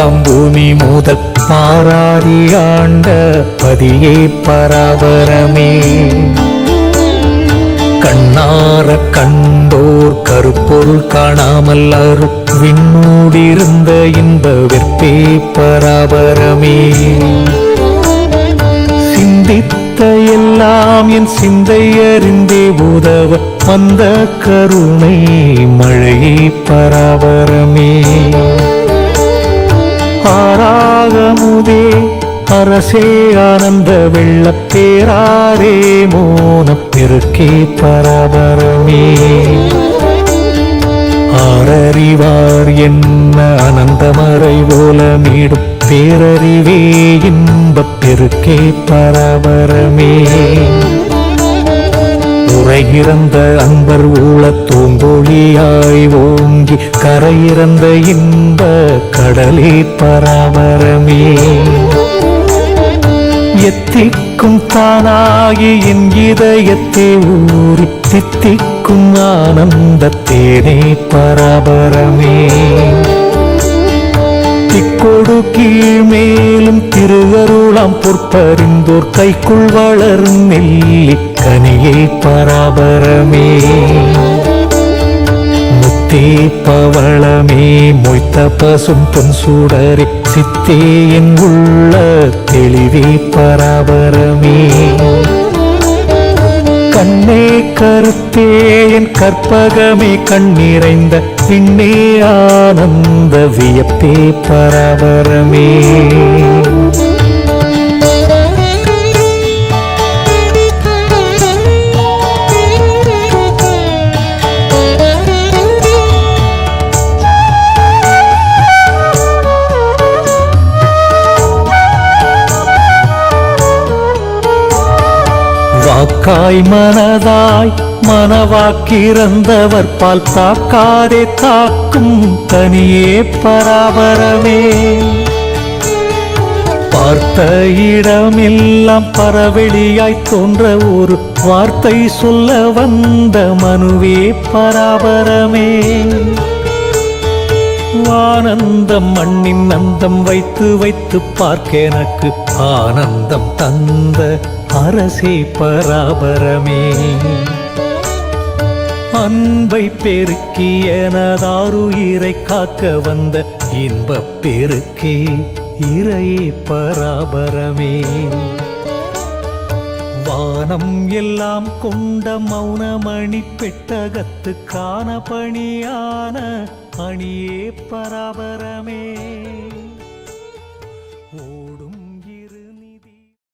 எல்லாம் பூமி முதல் மாறாதி ஆண்ட பதியே பராபரமே. கண்ணார கண்டோர் கருப்பொருள் காணாமல் அரு விண்ணூடிருந்த இன்ப வெற்பே பராபரமே. சிந்தித்த எல்லாம் என் சிந்தை அறிந்தே உதவ வந்த கருணை மழையே பராபரமே. ஆராகமுதே அரசே ஆனந்த வெள்ளப்பேராரே மோனப் பெருக்கே பராபரமே. ஆரறிவார் என்ன அனந்தமறை போலமீடும் பேரறிவே இன்பப் பெருக்கே பராபரமே. உரையிறந்த அன்பர் ஊழ தூங்கொழியாய் ஓங்கி கரையிறந்த இன்ப கடலே பராபரமே. எத்திக்கும் தானாகி என் இதயத்தே ஊறி தித்திக்கும் ஆனந்தத்தேனே பராபரமே. திக்கொடு கீழ் மேலும் திருவருளாம் பொற்பறிந்தோர் கைக்குள் வளரும் நெல்லி கனியே பராபரமே. முத்தே பவளமே மொய்த்த பசும் பொன் சூடரே சித்தே என் உள்ள தெளிவே பராபரமே. கண்ணே கருத்தே என் கற்பகமே கண்ணிறைந்த விண்ணே ஆனந்த வியப்பே பராபரமே. வாக்காய் மனதாய் மனவாக்கிறந்தவர் பால் தாக்காதே தாக்கும் தனியே பராபரமே. பார்த்த இடமெல்லாம் பரவெளியாய் தோன்ற ஒரு வார்த்தை சொல்ல வந்த மனுவே பராபரமே. ஆனந்தம் மண்ணின் அந்தம் வைத்து வைத்து பார்க்க எனக்கு ஆனந்தம் தந்த அரசே பராபரமே. அன்பை பெருக்கி எனதாருயிரை காக்க வந்த இன்பப் பெருக்கே இறையே பராபரமே. வானம் எல்லாம் கொண்ட மௌனமணி பெட்டகத்து காண பணியான அணியே பராபரமே.